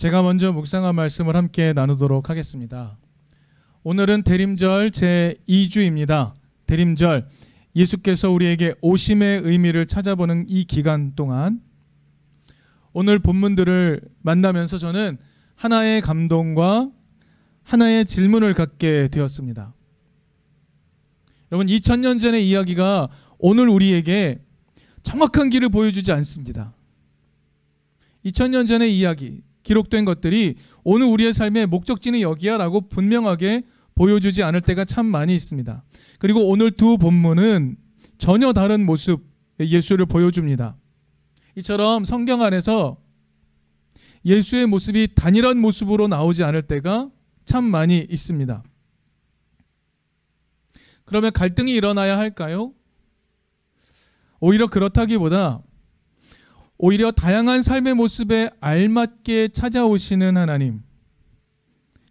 제가 먼저 묵상한 말씀을 함께 나누도록 하겠습니다. 오늘은 대림절 제2주입니다. 대림절, 예수께서 우리에게 오심의 의미를 찾아보는 이 기간 동안 오늘 본문들을 만나면서 저는 하나의 감동과 하나의 질문을 갖게 되었습니다. 여러분, 2000년 전의 이야기가 오늘 우리에게 정확한 길을 보여주지 않습니다. 2000년 전의 이야기, 기록된 것들이 오늘 우리의 삶의 목적지는 여기야 라고 분명하게 보여주지 않을 때가 참 많이 있습니다. 그리고 오늘 두 본문은 전혀 다른 모습의 예수를 보여줍니다. 이처럼 성경 안에서 예수의 모습이 단일한 모습으로 나오지 않을 때가 참 많이 있습니다. 그러면 갈등이 일어나야 할까요? 오히려 그렇다기보다 오히려 다양한 삶의 모습에 알맞게 찾아오시는 하나님,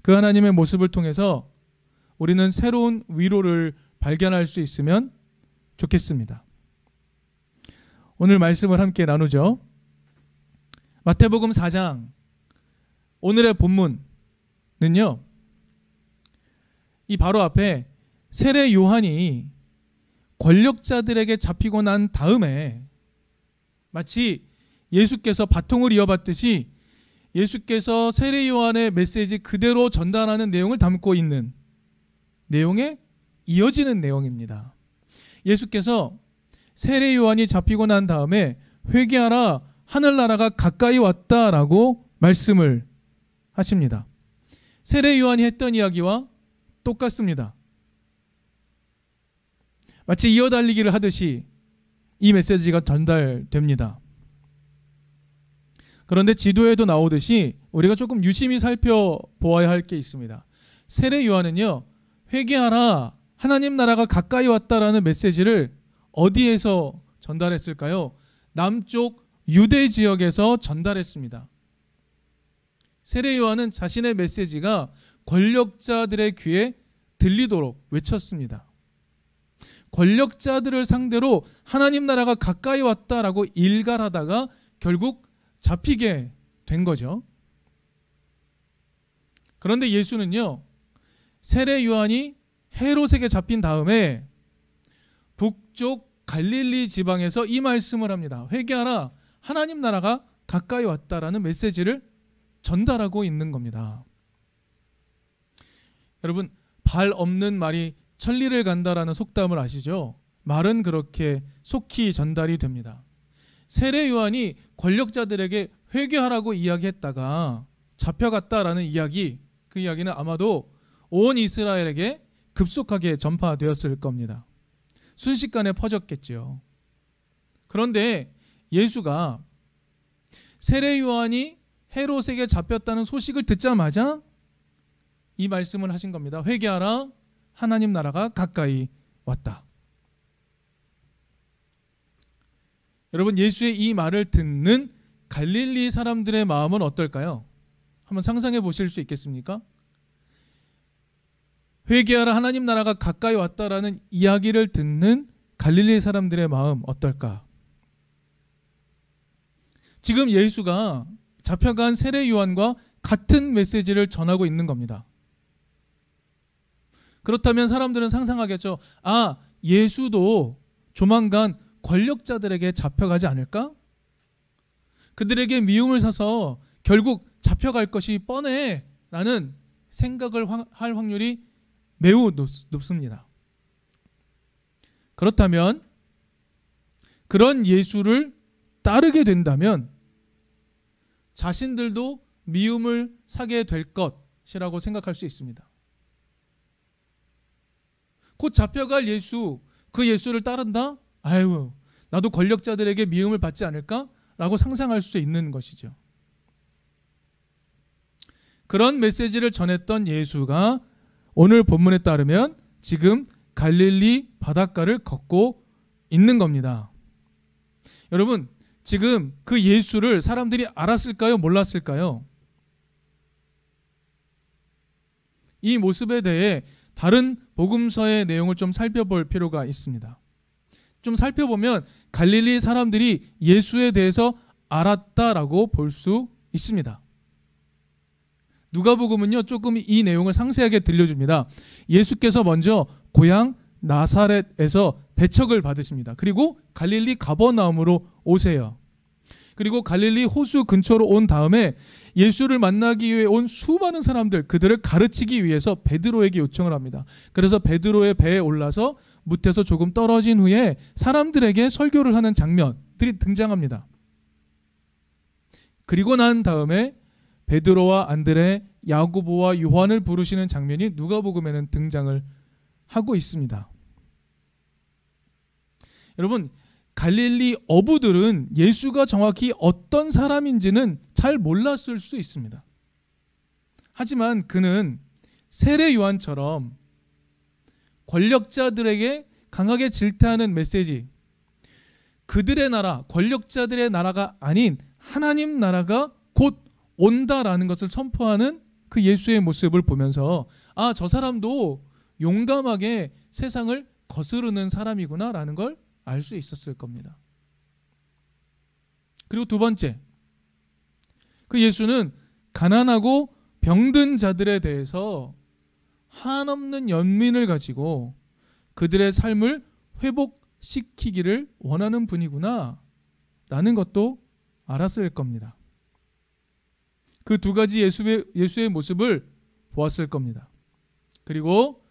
그 하나님의 모습을 통해서 우리는 새로운 위로를 발견할 수 있으면 좋겠습니다. 오늘 말씀을 함께 나누죠. 마태복음 4장, 오늘의 본문은요, 이 바로 앞에 세례 요한이 권력자들에게 잡히고 난 다음에 마치 예수께서 바통을 이어받듯이 예수께서 세례 요한의 메시지 그대로 전달하는 내용을 담고 있는 내용에 이어지는 내용입니다. 예수께서 세례 요한이 잡히고 난 다음에 회개하라, 하늘나라가 가까이 왔다라고 말씀을 하십니다. 세례 요한이 했던 이야기와 똑같습니다. 마치 이어달리기를 하듯이 이 메시지가 전달됩니다. 그런데 지도에도 나오듯이 우리가 조금 유심히 살펴보아야 할 게 있습니다. 세례 요한은요, 회개하라, 하나님 나라가 가까이 왔다라는 메시지를 어디에서 전달했을까요? 남쪽 유대 지역에서 전달했습니다. 세례 요한은 자신의 메시지가 권력자들의 귀에 들리도록 외쳤습니다. 권력자들을 상대로 하나님 나라가 가까이 왔다라고 일갈하다가 결국 잡히게 된 거죠. 그런데 예수는요, 세례 요한이 헤롯에게 잡힌 다음에 북쪽 갈릴리 지방에서 이 말씀을 합니다. 회개하라, 하나님 나라가 가까이 왔다라는 메시지를 전달하고 있는 겁니다. 여러분, 발 없는 말이 천리를 간다라는 속담을 아시죠? 말은 그렇게 속히 전달이 됩니다. 세례 요한이 권력자들에게 회개하라고 이야기했다가 잡혀갔다라는 이야기, 그 이야기는 아마도 온 이스라엘에게 급속하게 전파되었을 겁니다. 순식간에 퍼졌겠죠. 그런데 예수가 세례 요한이 헤롯에게 잡혔다는 소식을 듣자마자 이 말씀을 하신 겁니다. 회개하라, 하나님 나라가 가까이 왔다. 여러분, 예수의 이 말을 듣는 갈릴리 사람들의 마음은 어떨까요? 한번 상상해 보실 수 있겠습니까? 회개하라, 하나님 나라가 가까이 왔다라는 이야기를 듣는 갈릴리 사람들의 마음 어떨까? 지금 예수가 잡혀간 세례 요한과 같은 메시지를 전하고 있는 겁니다. 그렇다면 사람들은 상상하겠죠. 아, 예수도 조만간 권력자들에게 잡혀가지 않을까? 그들에게 미움을 사서 결국 잡혀갈 것이 뻔해 라는 생각을 할 확률이 매우 높습니다. 그렇다면 그런 예수를 따르게 된다면 자신들도 미움을 사게 될 것이라고 생각할 수 있습니다. 곧 잡혀갈 예수, 그 예수를 따른다? 아유, 나도 권력자들에게 미움을 받지 않을까? 라고 상상할 수 있는 것이죠. 그런 메시지를 전했던 예수가 오늘 본문에 따르면 지금 갈릴리 바닷가를 걷고 있는 겁니다. 여러분, 지금 그 예수를 사람들이 알았을까요? 몰랐을까요? 이 모습에 대해 다른 복음서의 내용을 좀 살펴볼 필요가 있습니다. 좀 살펴보면 갈릴리 사람들이 예수에 대해서 알았다라고 볼 수 있습니다. 누가복음은요 조금 이 내용을 상세하게 들려줍니다. 예수께서 먼저 고향 나사렛에서 배척을 받으십니다. 그리고 갈릴리 가버나움으로 오세요. 그리고 갈릴리 호수 근처로 온 다음에 예수를 만나기 위해 온 수많은 사람들, 그들을 가르치기 위해서 베드로에게 요청을 합니다. 그래서 베드로의 배에 올라서 무태서 조금 떨어진 후에 사람들에게 설교를 하는 장면들이 등장합니다. 그리고 난 다음에 베드로와 안드레, 야고보와 요한을 부르시는 장면이 누가복음에는 등장을 하고 있습니다. 여러분, 갈릴리 어부들은 예수가 정확히 어떤 사람인지는 잘 몰랐을 수 있습니다. 하지만 그는 세례 요한처럼 권력자들에게 강하게 질타하는 메시지, 그들의 나라, 권력자들의 나라가 아닌 하나님 나라가 곧 온다라는 것을 선포하는 그 예수의 모습을 보면서 아, 저 사람도 용감하게 세상을 거스르는 사람이구나라는 걸 알 수 있었을 겁니다. 그리고 두 번째, 그 예수는 가난하고 병든 자들에 대해서 한없는 연민을 가지고 그들의 삶을 회복시키기를 원하는 분이구나 라는 것도 알았을 겁니다. 그 두 가지 예수의 모습을 보았을 겁니다. 그리고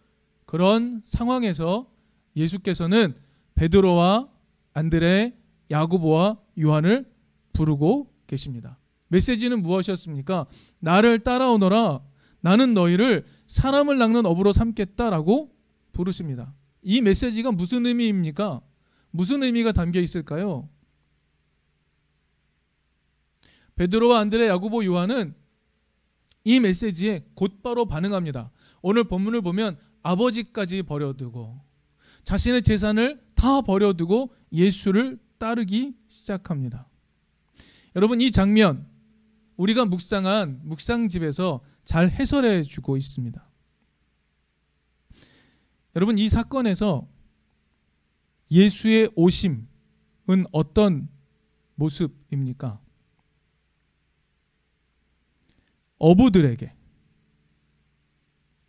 그런 상황에서 예수께서는 베드로와 안드레, 야고보와 요한을 부르고 계십니다. 메시지는 무엇이었습니까? 나를 따라오너라. 나는 너희를 사람을 낚는 어부로 삼겠다라고 부르십니다. 이 메시지가 무슨 의미입니까? 무슨 의미가 담겨 있을까요? 베드로와 안드레, 야고보, 요한은 이 메시지에 곧바로 반응합니다. 오늘 본문을 보면 아버지까지 버려두고 자신의 재산을 다 버려두고 예수를 따르기 시작합니다. 여러분, 이 장면 우리가 묵상한 묵상집에서 잘 해설해 주고 있습니다. 여러분, 이 사건에서 예수의 오심은 어떤 모습입니까? 어부들에게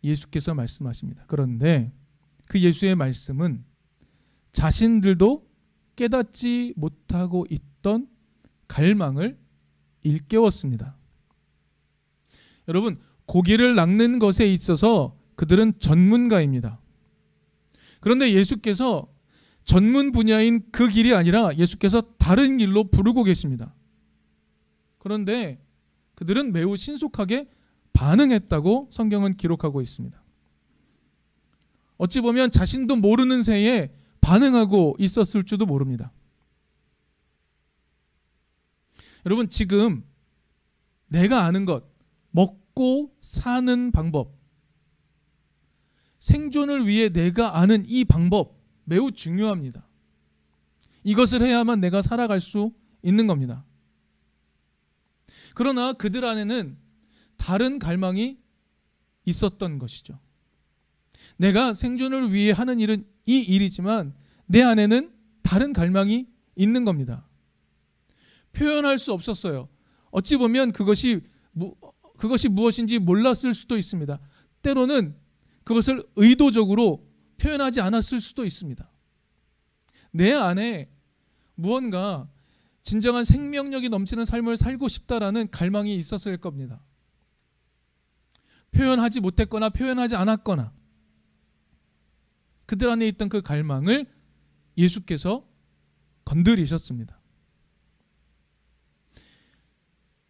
예수께서 말씀하십니다. 그런데 그 예수의 말씀은 자신들도 깨닫지 못하고 있던 갈망을 일깨웠습니다. 여러분, 고기를 낚는 것에 있어서 그들은 전문가입니다. 그런데 예수께서 전문 분야인 그 길이 아니라 예수께서 다른 길로 부르고 계십니다. 그런데 그들은 매우 신속하게 반응했다고 성경은 기록하고 있습니다. 어찌 보면 자신도 모르는 새에 반응하고 있었을 줄도 모릅니다. 여러분, 지금 내가 아는 것, 먹고 사는 방법, 생존을 위해 내가 아는 이 방법 매우 중요합니다. 이것을 해야만 내가 살아갈 수 있는 겁니다. 그러나 그들 안에는 다른 갈망이 있었던 것이죠. 내가 생존을 위해 하는 일은 이 일이지만 내 안에는 다른 갈망이 있는 겁니다. 표현할 수 없었어요. 어찌 보면 그것이 무엇인지 몰랐을 수도 있습니다. 때로는 그것을 의도적으로 표현하지 않았을 수도 있습니다. 내 안에 무언가 진정한 생명력이 넘치는 삶을 살고 싶다라는 갈망이 있었을 겁니다. 표현하지 못했거나 표현하지 않았거나 그들 안에 있던 그 갈망을 예수께서 건드리셨습니다.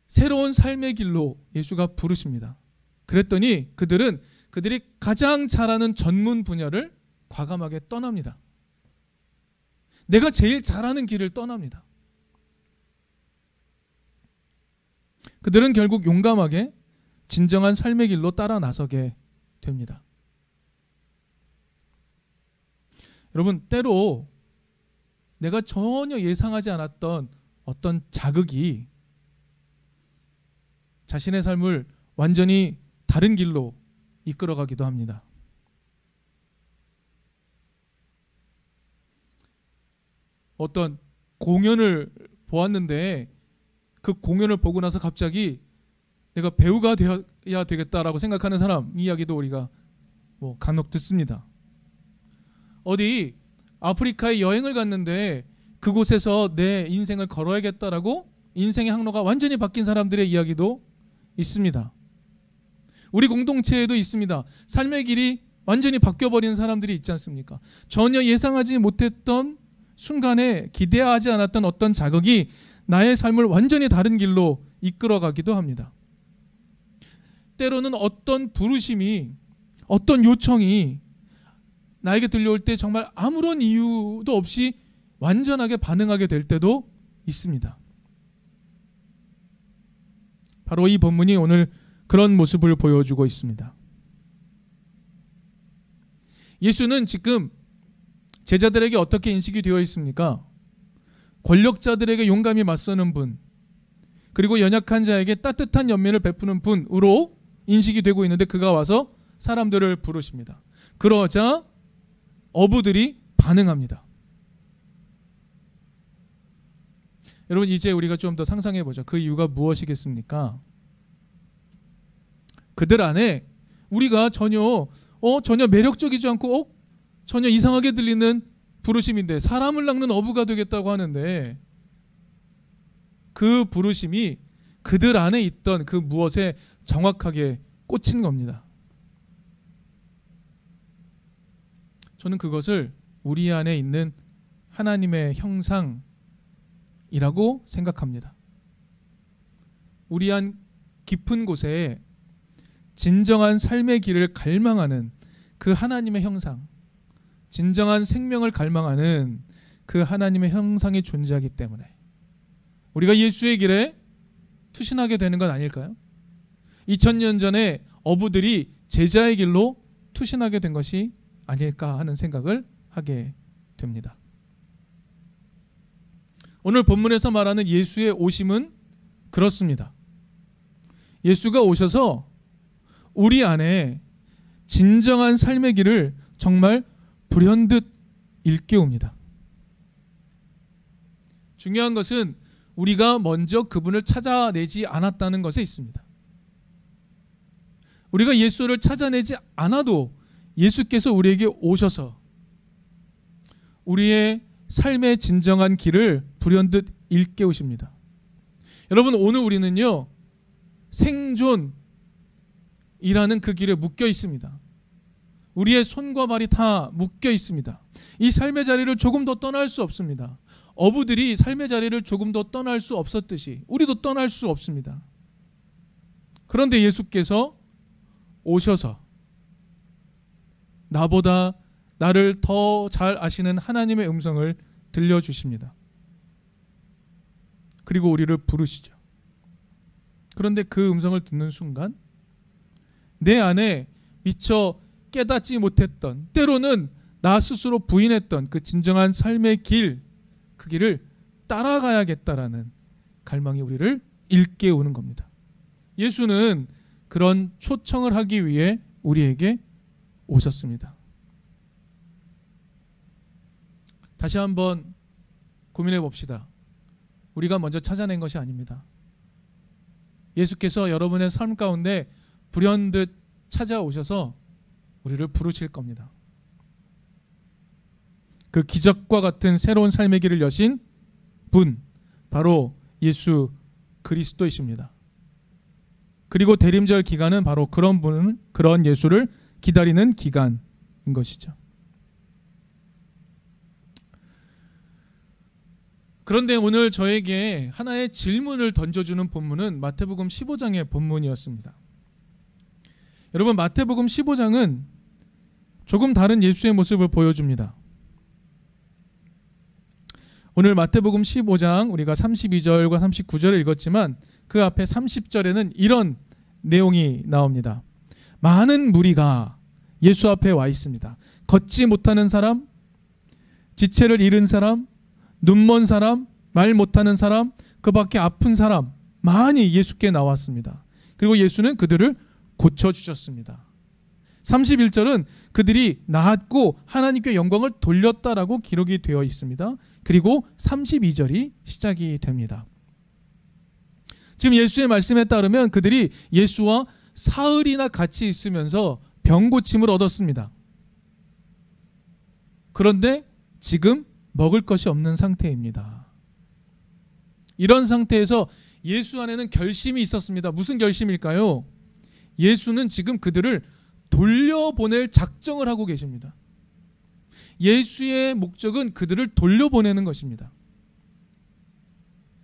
새로운 삶의 길로 예수가 부르십니다. 그랬더니 그들이 가장 잘하는 전문 분야를 과감하게 떠납니다. 내가 제일 잘하는 길을 떠납니다. 그들은 결국 용감하게 진정한 삶의 길로 따라 나서게 됩니다. 여러분, 때로 내가 전혀 예상하지 않았던 어떤 자극이 자신의 삶을 완전히 다른 길로 이끌어가기도 합니다. 어떤 공연을 보았는데 그 공연을 보고 나서 갑자기 내가 배우가 되어야 되겠다라고 생각하는 사람 이야기도 우리가 간혹 듣습니다. 어디 아프리카에 여행을 갔는데 그곳에서 내 인생을 걸어야겠다라고 인생의 항로가 완전히 바뀐 사람들의 이야기도 있습니다. 우리 공동체에도 있습니다. 삶의 길이 완전히 바뀌어버리는 사람들이 있지 않습니까? 전혀 예상하지 못했던 순간에 기대하지 않았던 어떤 자극이 나의 삶을 완전히 다른 길로 이끌어가기도 합니다. 때로는 어떤 부르심이, 어떤 요청이 나에게 들려올 때 정말 아무런 이유도 없이 완전하게 반응하게 될 때도 있습니다. 바로 이 본문이 오늘 그런 모습을 보여주고 있습니다. 예수는 지금 제자들에게 어떻게 인식이 되어 있습니까? 권력자들에게 용감히 맞서는 분, 그리고 연약한 자에게 따뜻한 연민을 베푸는 분으로 인식이 되고 있는데 그가 와서 사람들을 부르십니다. 그러자 어부들이 반응합니다. 여러분, 이제 우리가 좀 더 상상해 보죠. 그 이유가 무엇이겠습니까? 그들 안에 우리가 전혀 매력적이지 않고 전혀 이상하게 들리는 부르심인데, 사람을 낚는 어부가 되겠다고 하는데 그 부르심이 그들 안에 있던 그 무엇에 정확하게 꽂힌 겁니다. 저는 그것을 우리 안에 있는 하나님의 형상이라고 생각합니다. 우리 안 깊은 곳에 진정한 삶의 길을 갈망하는 그 하나님의 형상, 진정한 생명을 갈망하는 그 하나님의 형상이 존재하기 때문에 우리가 예수의 길에 투신하게 되는 건 아닐까요? 2000년 전에 어부들이 제자의 길로 투신하게 된 것이 아닐까 하는 생각을 하게 됩니다. 오늘 본문에서 말하는 예수의 오심은 그렇습니다. 예수가 오셔서 우리 안에 진정한 삶의 길을 정말 불현듯 일깨웁니다. 중요한 것은 우리가 먼저 그분을 찾아내지 않았다는 것에 있습니다. 우리가 예수를 찾아내지 않아도 예수께서 우리에게 오셔서 우리의 삶의 진정한 길을 불현듯 일깨우십니다. 여러분, 오늘 우리는요, 생존이라는 그 길에 묶여 있습니다. 우리의 손과 발이 다 묶여 있습니다. 이 삶의 자리를 조금 더 떠날 수 없습니다. 어부들이 삶의 자리를 조금 더 떠날 수 없었듯이 우리도 떠날 수 없습니다. 그런데 예수께서 오셔서 나보다 나를 더 잘 아시는 하나님의 음성을 들려주십니다. 그리고 우리를 부르시죠. 그런데 그 음성을 듣는 순간 내 안에 미처 깨닫지 못했던, 때로는 나 스스로 부인했던 그 진정한 삶의 길, 그 길을 따라가야겠다라는 갈망이 우리를 일깨우는 겁니다. 예수는 그런 초청을 하기 위해 우리에게 오셨습니다. 다시 한번 고민해 봅시다. 우리가 먼저 찾아낸 것이 아닙니다. 예수께서 여러분의 삶 가운데 불현듯 찾아오셔서 우리를 부르실 겁니다. 그 기적과 같은 새로운 삶의 길을 여신 분, 바로 예수 그리스도이십니다. 그리고 대림절 기간은 바로 그런 분을, 그런 예수를 기다리는 기간인 것이죠. 그런데 오늘 저에게 하나의 질문을 던져주는 본문은 마태복음 15장의 본문이었습니다. 여러분, 마태복음 15장은 조금 다른 예수의 모습을 보여줍니다. 오늘 마태복음 15장 우리가 32절과 39절을 읽었지만 그 앞에 30절에는 이런 내용이 나옵니다. 많은 무리가 예수 앞에 와 있습니다. 걷지 못하는 사람, 지체를 잃은 사람, 눈먼 사람, 말 못하는 사람, 그 밖에 아픈 사람 많이 예수께 나왔습니다. 그리고 예수는 그들을 고쳐주셨습니다. 31절은 그들이 나았고 하나님께 영광을 돌렸다라고 기록이 되어 있습니다. 그리고 32절이 시작이 됩니다. 지금 예수의 말씀에 따르면 그들이 예수와 사흘이나 같이 있으면서 병 고침을 얻었습니다. 그런데 지금 먹을 것이 없는 상태입니다. 이런 상태에서 예수 안에는 결심이 있었습니다. 무슨 결심일까요? 예수는 지금 그들을 돌려보낼 작정을 하고 계십니다. 예수의 목적은 그들을 돌려보내는 것입니다.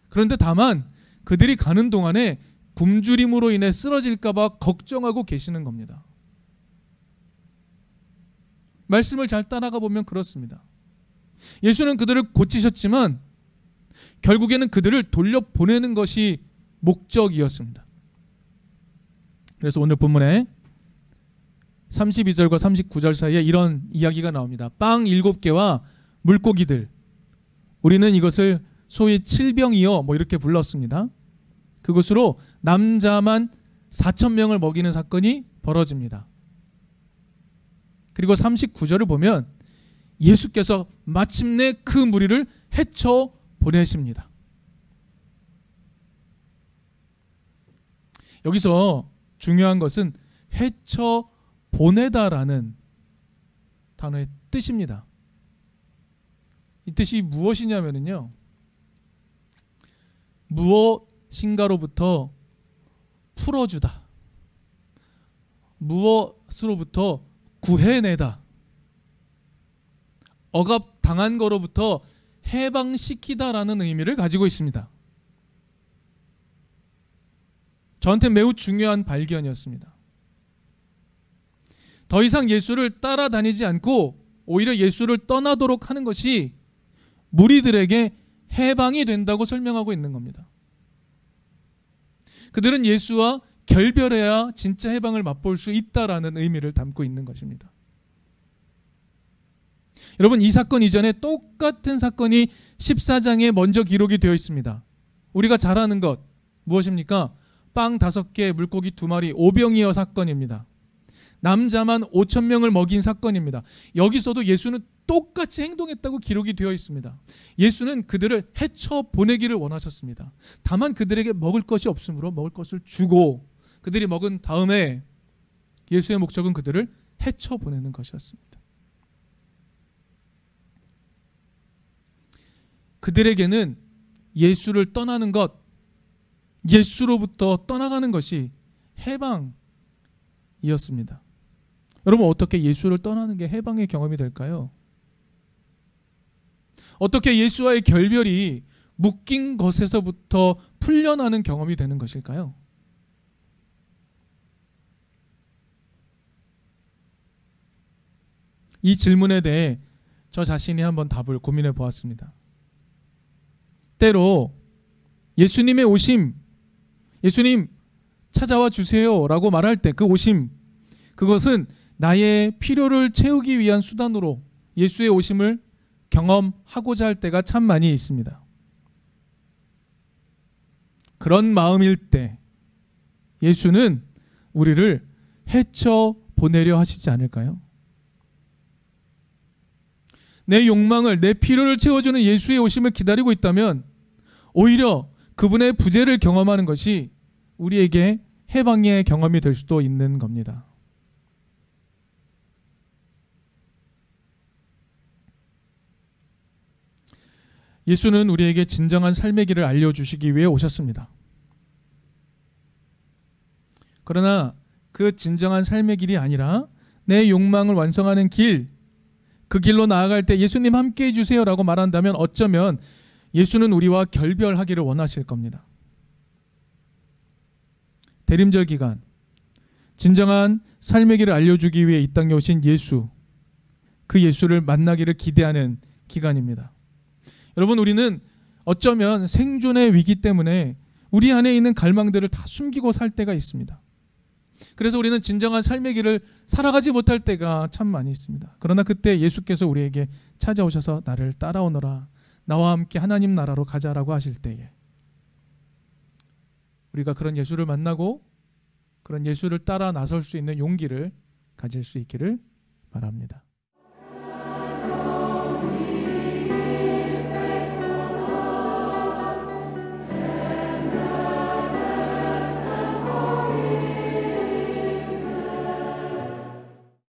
그런데 다만 그들이 가는 동안에 굶주림으로 인해 쓰러질까 봐 걱정하고 계시는 겁니다. 말씀을 잘 따라가 보면 그렇습니다. 예수는 그들을 고치셨지만 결국에는 그들을 돌려보내는 것이 목적이었습니다. 그래서 오늘 본문에 32절과 39절 사이에 이런 이야기가 나옵니다. 빵 7개와 물고기들. 우리는 이것을 소위 칠병이여 이렇게 불렀습니다. 그것으로 남자만 4,000명을 먹이는 사건이 벌어집니다. 그리고 39절을 보면 예수께서 마침내 그 무리를 헤쳐 보내십니다. 여기서 중요한 것은 헤쳐 보내다라는 단어의 뜻입니다. 이 뜻이 무엇이냐면요, 무엇인가로부터 풀어주다, 무엇으로부터 구해내다, 억압당한 거로부터 해방시키다라는 의미를 가지고 있습니다. 저한테 매우 중요한 발견이었습니다. 더 이상 예수를 따라다니지 않고 오히려 예수를 떠나도록 하는 것이 무리들에게 해방이 된다고 설명하고 있는 겁니다. 그들은 예수와 결별해야 진짜 해방을 맛볼 수 있다라는 의미를 담고 있는 것입니다. 여러분, 이 사건 이전에 똑같은 사건이 14장에 먼저 기록이 되어 있습니다. 우리가 잘 아는 것 무엇입니까? 빵 5개, 물고기 2마리, 오병이어 사건입니다. 남자만 5,000명을 먹인 사건입니다. 여기서도 예수는 똑같이 행동했다고 기록이 되어 있습니다. 예수는 그들을 헤쳐 보내기를 원하셨습니다. 다만 그들에게 먹을 것이 없으므로 먹을 것을 주고 그들이 먹은 다음에 예수의 목적은 그들을 헤쳐 보내는 것이었습니다. 그들에게는 예수를 떠나는 것, 예수로부터 떠나가는 것이 해방이었습니다. 여러분, 어떻게 예수를 떠나는 게 해방의 경험이 될까요? 어떻게 예수와의 결별이 묶인 것에서부터 풀려나는 경험이 되는 것일까요? 이 질문에 대해 저 자신이 한번 답을 고민해 보았습니다. 때로 예수님의 오심, 예수님 찾아와 주세요 라고 말할 때 그 오심, 그것은 나의 필요를 채우기 위한 수단으로 예수의 오심을 경험하고자 할 때가 참 많이 있습니다. 그런 마음일 때 예수는 우리를 헤쳐 보내려 하시지 않을까요? 내 욕망을, 내 필요를 채워주는 예수의 오심을 기다리고 있다면 오히려 그분의 부재를 경험하는 것이 우리에게 해방의 경험이 될 수도 있는 겁니다. 예수는 우리에게 진정한 삶의 길을 알려주시기 위해 오셨습니다. 그러나 그 진정한 삶의 길이 아니라 내 욕망을 완성하는 길, 그 길로 나아갈 때 예수님 함께 해주세요 라고 말한다면 어쩌면 예수는 우리와 결별하기를 원하실 겁니다. 대림절 기간, 진정한 삶의 길을 알려주기 위해 이 땅에 오신 예수, 그 예수를 만나기를 기대하는 기간입니다. 여러분, 우리는 어쩌면 생존의 위기 때문에 우리 안에 있는 갈망들을 다 숨기고 살 때가 있습니다. 그래서 우리는 진정한 삶의 길을 살아가지 못할 때가 참 많이 있습니다. 그러나 그때 예수께서 우리에게 찾아오셔서 나를 따라오너라, 나와 함께 하나님 나라로 가자라고 하실 때에 우리가 그런 예수를 만나고 그런 예수를 따라 나설 수 있는 용기를 가질 수 있기를 바랍니다.